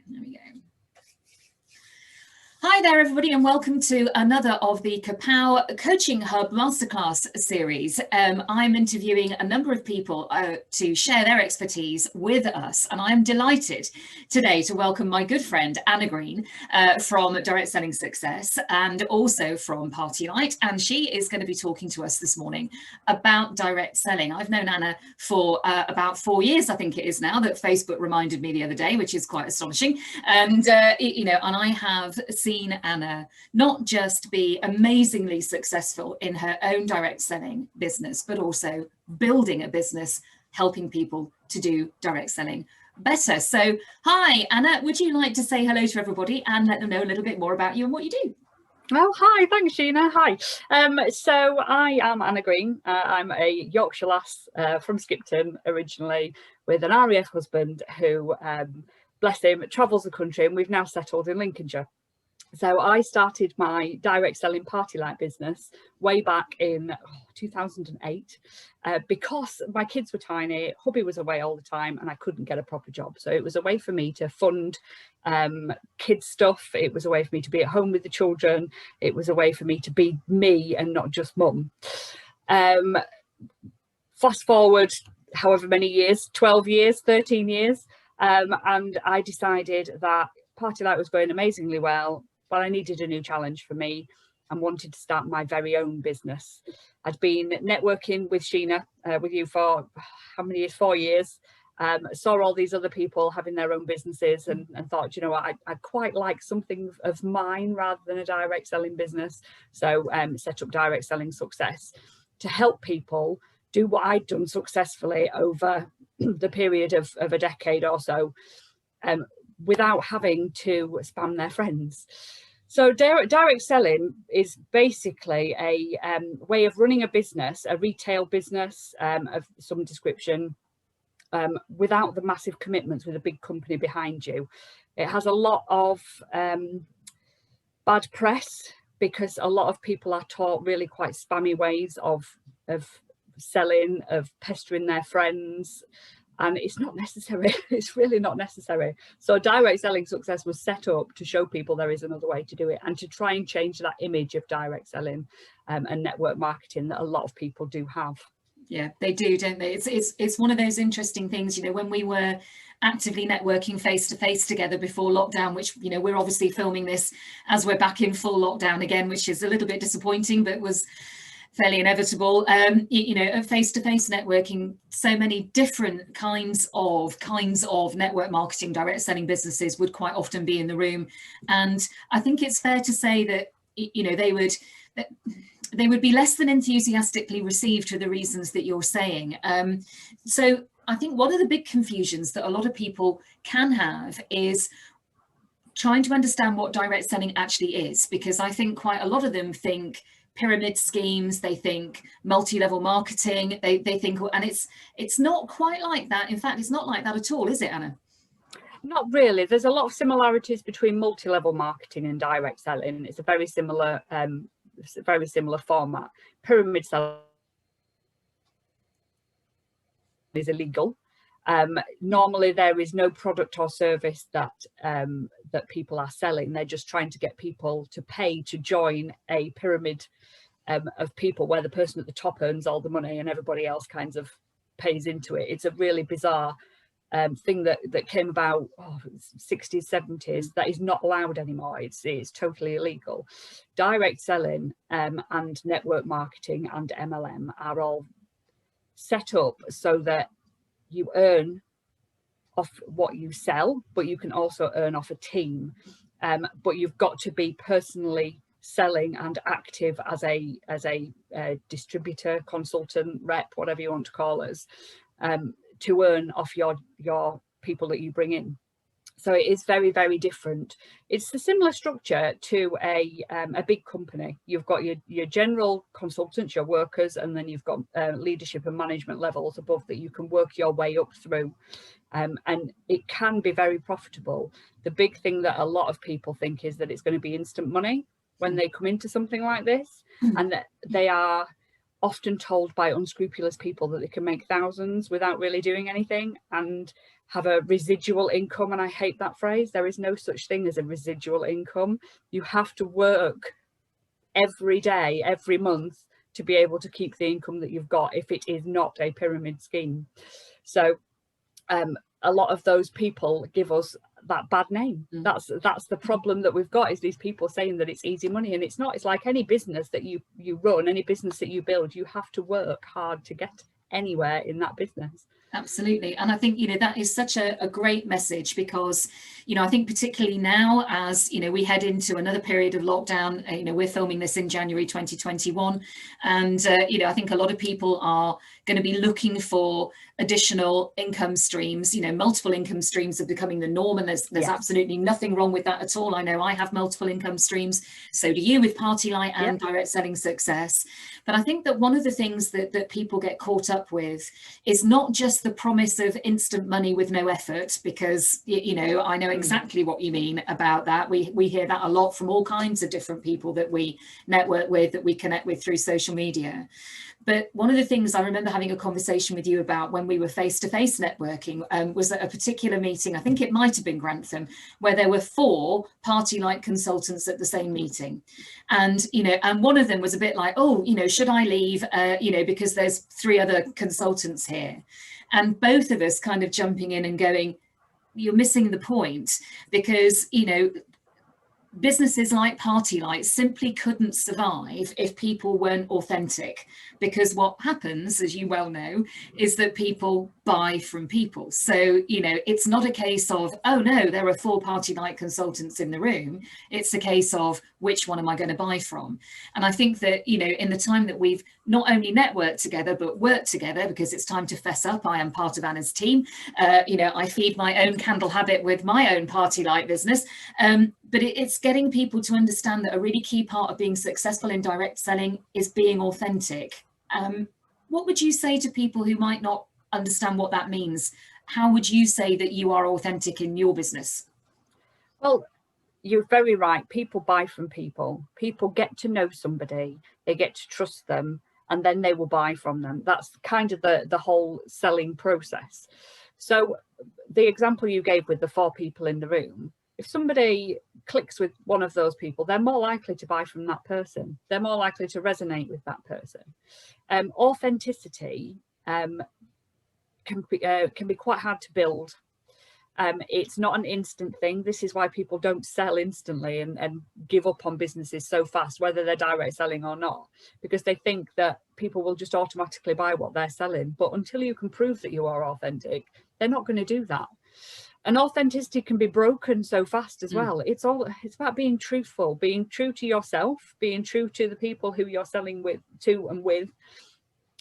There we go. Hi there, everybody, and welcome to another of the KAPOW Coaching Hub Masterclass series. I'm interviewing a number of people to share their expertise with us, and I'm delighted today to welcome my good friend Anna Green from Direct Selling Success and also from Party Light, and she is going to be talking to us this morning about direct selling. I've known Anna for about 4 years, I think it is now, that Facebook reminded me the other day, which is quite astonishing, and and I have seen Anna not just be amazingly successful in her own direct selling business, but also building a business, helping people to do direct selling better. So, hi, Anna, would you like to say hello to everybody and let them know a little bit more about you and what you do? Oh, hi, thanks, Sheena. Hi. So I am Anna Green. I'm a Yorkshire lass from Skipton originally, with an RAF husband who, bless him, travels the country, and we've now settled in Lincolnshire. So I started my direct selling Party Light business way back in 2008 because my kids were tiny, hubby was away all the time, and I couldn't get a proper job. So it was a way for me to fund kids stuff. It was a way for me to be at home with the children. It was a way for me to be me and not just mum. Fast forward however many years, 12 years, 13 years, and I decided that Party Light was going amazingly well, but I needed a new challenge for me and wanted to start my very own business. I'd been networking with Sheena, with you for how many years? 4 years. Saw all these other people having their own businesses and thought, you know what, I'd quite like something of mine rather than a direct selling business. So set up Direct Selling Success to help people do what I'd done successfully over the period of a decade or so, without having to spam their friends. So direct selling is basically a way of running a business, a retail business of some description, without the massive commitments with a big company behind you. It has a lot of bad press because a lot of people are taught really quite spammy ways of selling, of pestering their friends. And it's not necessary. It's really not necessary. So Direct Selling Success was set up to show people there is another way to do it and to try and change that image of direct selling and network marketing that a lot of people do have. Yeah, they do, don't they? It's one of those interesting things, you know, when we were actively networking face to face together before lockdown, which, you know, we're obviously filming this as we're back in full lockdown again, which is a little bit disappointing, but was fairly inevitable. You know, face-to-face networking, so many different kinds of network marketing, direct selling businesses would quite often be in the room. And I think it's fair to say that, you know, they would be less than enthusiastically received for the reasons that you're saying. So I think one of the big confusions that a lot of people can have is trying to understand what direct selling actually is, because I think quite a lot of them think pyramid schemes, they think multi-level marketing, they think, and it's not quite like that. In fact, it's not like that at all, is it, Anna? Not really. There's a lot of similarities between multi-level marketing and direct selling. It's a very similar format. Pyramid selling is illegal. Normally there is no product or service that people are selling. They're just trying to get people to pay to join a pyramid of people where the person at the top earns all the money and everybody else kind of pays into it. It's a really bizarre thing that came about 60s, 70s, that is not allowed anymore. It's totally illegal. Direct selling and network marketing and MLM are all set up so that you earn off what you sell, but you can also earn off a team. But you've got to be personally selling and active as a distributor, consultant, rep, whatever you want to call us, to earn off your people that you bring in. So it is very, very different. It's a similar structure to a big company. You've got your general consultants, your workers, and then you've got leadership and management levels above that you can work your way up through. And it can be very profitable. The big thing that a lot of people think is that it's going to be instant money when they come into something like this, and that they are often told by unscrupulous people that they can make thousands without really doing anything and have a residual income. And I hate that phrase. There is no such thing as a residual income. You have to work every day, every month, to be able to keep the income that you've got if it is not a pyramid scheme. So a lot of those people give us that bad name. That's the problem that we've got, is these people saying that it's easy money, and it's not. It's like any business that you run, any business that you build, you have to work hard to get anywhere in that business. Absolutely. And I think, that is such a great message, because, I think particularly now, as, we head into another period of lockdown, we're filming this in January 2021. And, I think a lot of people are going to be looking for additional income streams. Multiple income streams are becoming the norm, and there's yes. absolutely nothing wrong with that at all. I know I have multiple income streams. So do you, with Party Light and yep. Direct Selling Success. But I think that one of the things that people get caught up with is not just the promise of instant money with no effort, because, I know exactly what you mean about that. We hear that a lot from all kinds of different people that we network with, that we connect with through social media. But one of the things I remember having a conversation with you about when we were face-to-face networking was at a particular meeting, I think it might have been Grantham, where there were 4 Party Light consultants at the same meeting. And, and one of them was a bit like, oh, should I leave, because there's 3 other consultants here. And both of us kind of jumping in and going, you're missing the point, because, businesses like Party Light simply couldn't survive if people weren't authentic, because what happens, as you well know, is that people buy from people. So, it's not a case of, oh no, there are 4 Party Light consultants in the room. It's a case of, which one am I going to buy from? And I think that, in the time that we've not only networked together, but worked together, because it's time to fess up. I am part of Anna's team. I feed my own candle habit with my own Party Light business. But it's getting people to understand that a really key part of being successful in direct selling is being authentic. What would you say to people who might not understand what that means? How would you say that you are authentic in your business? Well, you're very right. People buy from people. People get to know somebody, they get to trust them, and then they will buy from them. That's kind of the whole selling process. So the example you gave with the 4 people in the room, if somebody clicks with one of those people, they're more likely to buy from that person. They're more likely to resonate with that person. Authenticity can be quite hard to build. It's not an instant thing. This is why people don't sell instantly and give up on businesses so fast, whether they're direct selling or not, because they think that people will just automatically buy what they're selling. But until you can prove that you are authentic, they're not going to do that. And authenticity can be broken so fast as well. It's about being truthful, being true to yourself, being true to the people who you're selling to and with.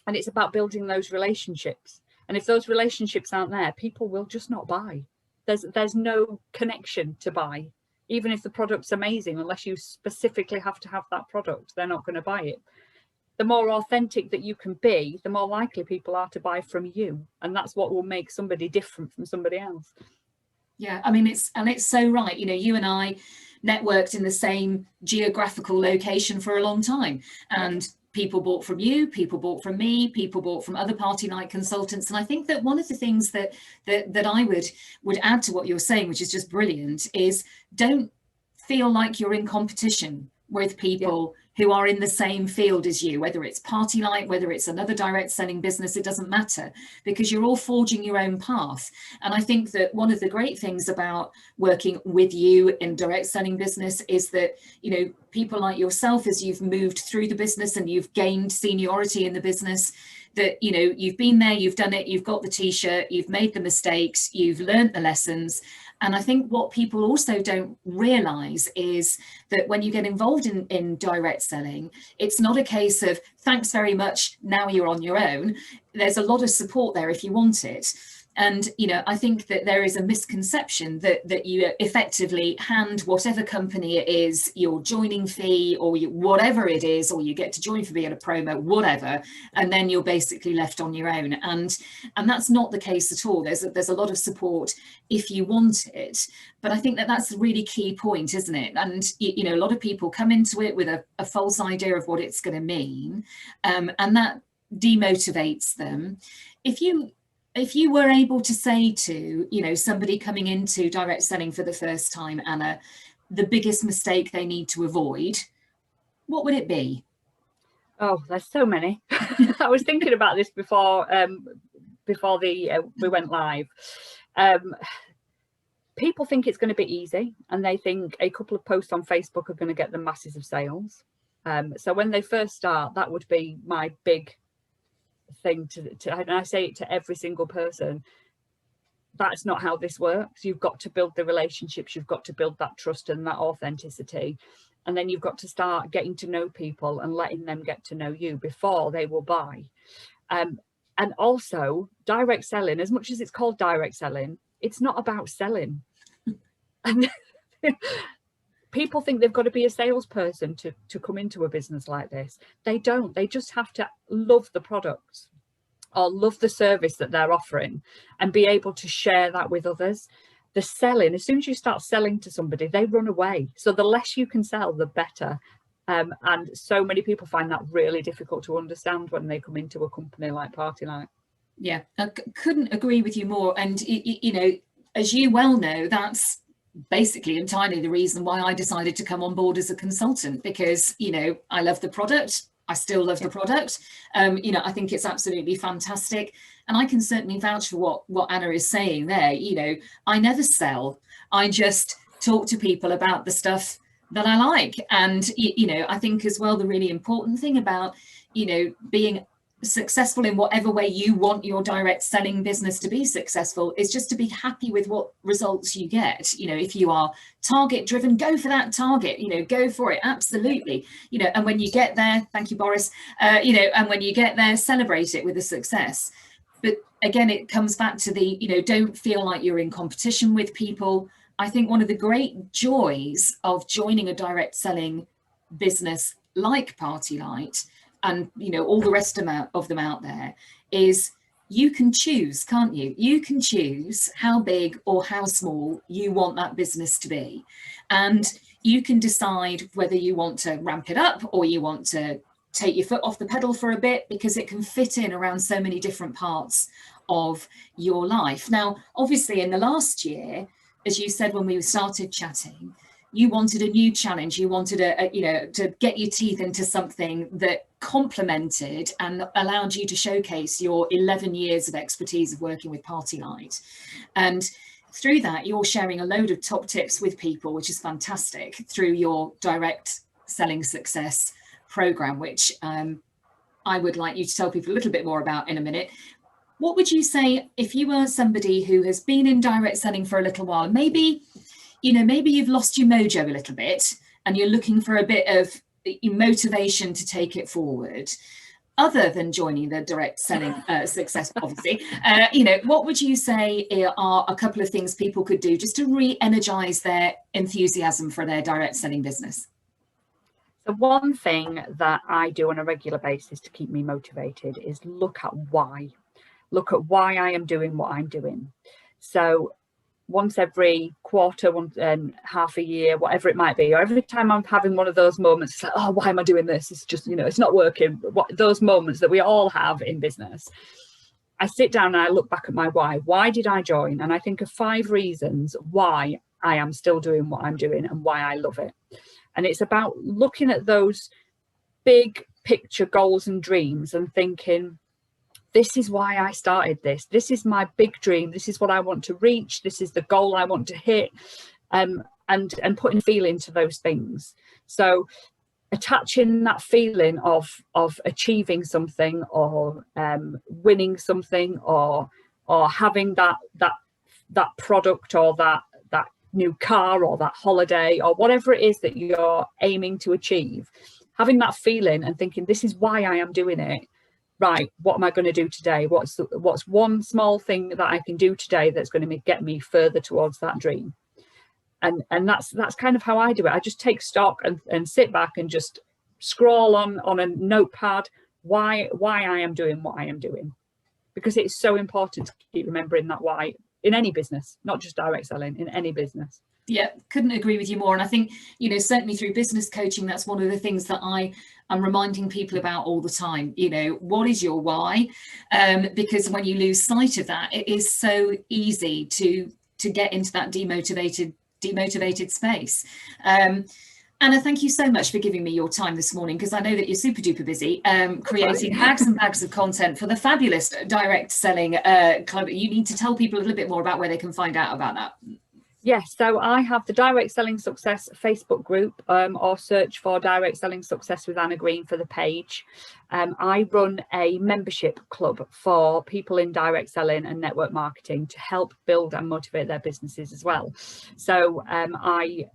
And it's about building those relationships. And if those relationships aren't there, people will just not buy. There's no connection to buy. Even if the product's amazing, unless you specifically have to have that product, they're not going to buy it. The more authentic that you can be, the more likely people are to buy from you. And that's what will make somebody different from somebody else. Yeah, I mean, it's so right. You and I networked in the same geographical location for a long time, and people bought from you, people bought from me, people bought from other Party Light consultants. And I think that one of the things that I would add to what you're saying, which is just brilliant, is don't feel like you're in competition with people who are in the same field as you, whether it's Party Light, whether it's another direct selling business, it doesn't matter, because you're all forging your own path. And I think that one of the great things about working with you in direct selling business is that, people like yourself, as you've moved through the business and you've gained seniority in the business, that, you've been there, you've done it, you've got the t-shirt, you've made the mistakes, you've learned the lessons. And I think what people also don't realize is that when you get involved in direct selling, it's not a case of thanks very much, now you're on your own. There's a lot of support there if you want it. And, you know, I think that there is a misconception that you effectively hand whatever company it is your joining fee, or whatever it is, or you get to join for being a promo, whatever, and then you're basically left on your own. And that's not the case at all. There's a lot of support if you want it. But I think that that's a really key point, isn't it? And, you know, a lot of people come into it with a false idea of what it's going to mean, and that demotivates them. If you were able to say to, you know, somebody coming into direct selling for the first time, Anna, the biggest mistake they need to avoid, what would it be? Oh, there's so many. I was thinking about this before we went live. People think it's going to be easy, and they think a couple of posts on Facebook are going to get them masses of sales. So when they first start, that would be my big thing and I say it to every single person. That's not how this works. You've got to build the relationships, you've got to build that trust and that authenticity, and then you've got to start getting to know people and letting them get to know you before they will buy. And also, direct selling, as much as it's called direct selling, it's not about selling. And people think they've got to be a salesperson to come into a business like this. They don't. They just have to love the product or love the service that they're offering and be able to share that with others. The selling, as soon as you start selling to somebody, they run away. So the less you can sell, the better. And so many people find that really difficult to understand when they come into a company like Party Light. Yeah, I couldn't agree with you more. And, you know, as you well know, that's basically entirely the reason why I decided to come on board as a consultant, because, you know, I love the product. I still love the product. You know, I think it's absolutely fantastic. And I can certainly vouch for what Anna is saying there. You know, I never sell. I just talk to people about the stuff that I like. And, you know, I think as well, the really important thing about, you know, being successful in whatever way you want your direct selling business to be successful is just to be happy with what results you get. You know, if you are target driven, go for that target, you know, go for it. Absolutely. You know, and when you get there, thank you, Boris, you know, and when you get there, celebrate it with a success. But again, it comes back to the, you know, don't feel like you're in competition with people. I think one of the great joys of joining a direct selling business like Party Light, and, you know, all the rest of them out there, is you can choose, can't you? You can choose how big or how small you want that business to be. And you can decide whether you want to ramp it up or you want to take your foot off the pedal for a bit, because it can fit in around so many different parts of your life. Now, obviously, in the last year, as you said when we started chatting, you wanted a new challenge. You wanted you know, to get your teeth into something that complemented and allowed you to showcase your 11 years of expertise of working with Party Light. And through that, you're sharing a load of top tips with people, which is fantastic, through your direct selling success program, which I would like you to tell people a little bit more about in a minute. What would you say if you were somebody who has been in direct selling for a little while, maybe, you know, maybe you've lost your mojo a little bit and you're looking for a bit of motivation to take it forward, other than joining the direct selling success, obviously, you know, what would you say are a couple of things people could do just to re-energize their enthusiasm for their direct selling business? So one thing that I do on a regular basis to keep me motivated is look at why I am doing what I'm doing. So once every quarter, once half a year, whatever it might be, or every time I'm having one of those moments, it's like, oh, why am I doing this? It's just, you know, it's not working. Those moments that we all have in business, I sit down and I look back at my why. Why did I join? And I think of 5 reasons why I am still doing what I'm doing and why I love it. And it's about looking at those big picture goals and dreams and thinking, this is why I started this. This is my big dream. This is what I want to reach. This is the goal I want to hit, and putting feeling to those things. So attaching that feeling of achieving something, or winning something, or having that product, or that new car, or that holiday, or whatever it is that you're aiming to achieve, having that feeling and thinking, this is why I am doing it, right, what am I going to do today? What's one small thing that I can do today that's going to get me further towards that dream? And that's kind of how I do it. I just take stock and sit back and just scroll on a notepad why I am doing what I am doing, because it's so important to keep remembering that why in any business, not just direct selling, in any business. Yeah, couldn't agree with you more. And I think, you know, certainly through business coaching, that's one of the things that I'm reminding people about all the time. You know, what is your why? Because when you lose sight of that, it is so easy to get into that demotivated space. Anna, thank you so much for giving me your time this morning, because I know that you're super duper busy creating bags and bags of content for the fabulous direct selling club. You need to tell people a little bit more about where they can find out about that. Yes, so I have the Direct Selling Success Facebook group, or search for Direct Selling Success with Anna Green for the page. I run a membership club for people in direct selling and network marketing to help build and motivate their businesses as well. So I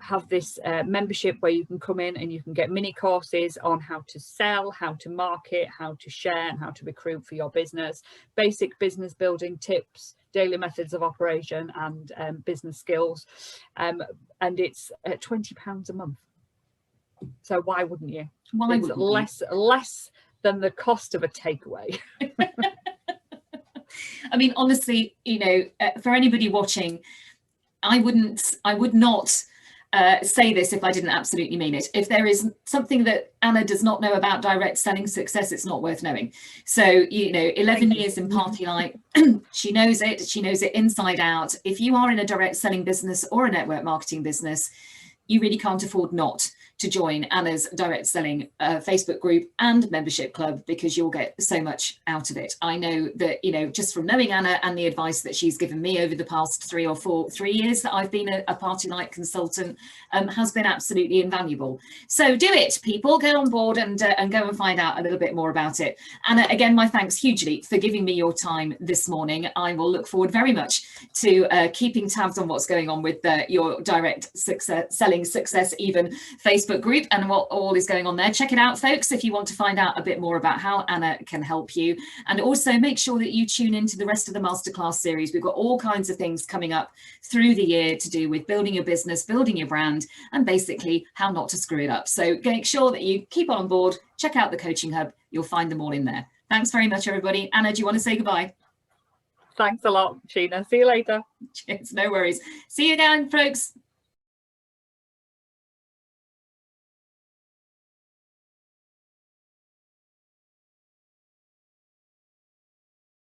have this membership where you can come in and you can get mini courses on how to sell, how to market, how to share, and how to recruit for your business, basic business building tips, daily methods of operation, and business skills, and it's £20 a month. So why wouldn't you? Why it's wouldn't less than the cost of a takeaway. I mean, honestly, you know, for anybody watching, I would not say this if I didn't absolutely mean it. If there is something that Anna does not know about direct selling success, it's not worth knowing. So, you know, 11 years in Party Light, she knows it inside out. If you are in a direct selling business or a network marketing business, you really can't afford not to join Anna's direct selling Facebook group and membership club, because you'll get so much out of it. I know that, you know, just from knowing Anna and the advice that she's given me over the past 3 years that I've been a Party Light consultant, has been absolutely invaluable. So do it, people, get on board and go and find out a little bit more about it. Anna, again, my thanks hugely for giving me your time this morning. I will look forward very much to keeping tabs on what's going on with your direct selling success even Facebook group and what all is going on there. Check it out, folks, if you want to find out a bit more about how Anna can help you. And also make sure that you tune into the rest of the Masterclass series. We've got all kinds of things coming up through the year to do with building your business, building your brand, and basically how not to screw it up. So make sure that you keep on board, check out the Coaching Hub. You'll find them all in there. Thanks very much, everybody. Anna, do you want to say goodbye? Thanks a lot, Sheena. See you later. Cheers, no worries. See you again, folks.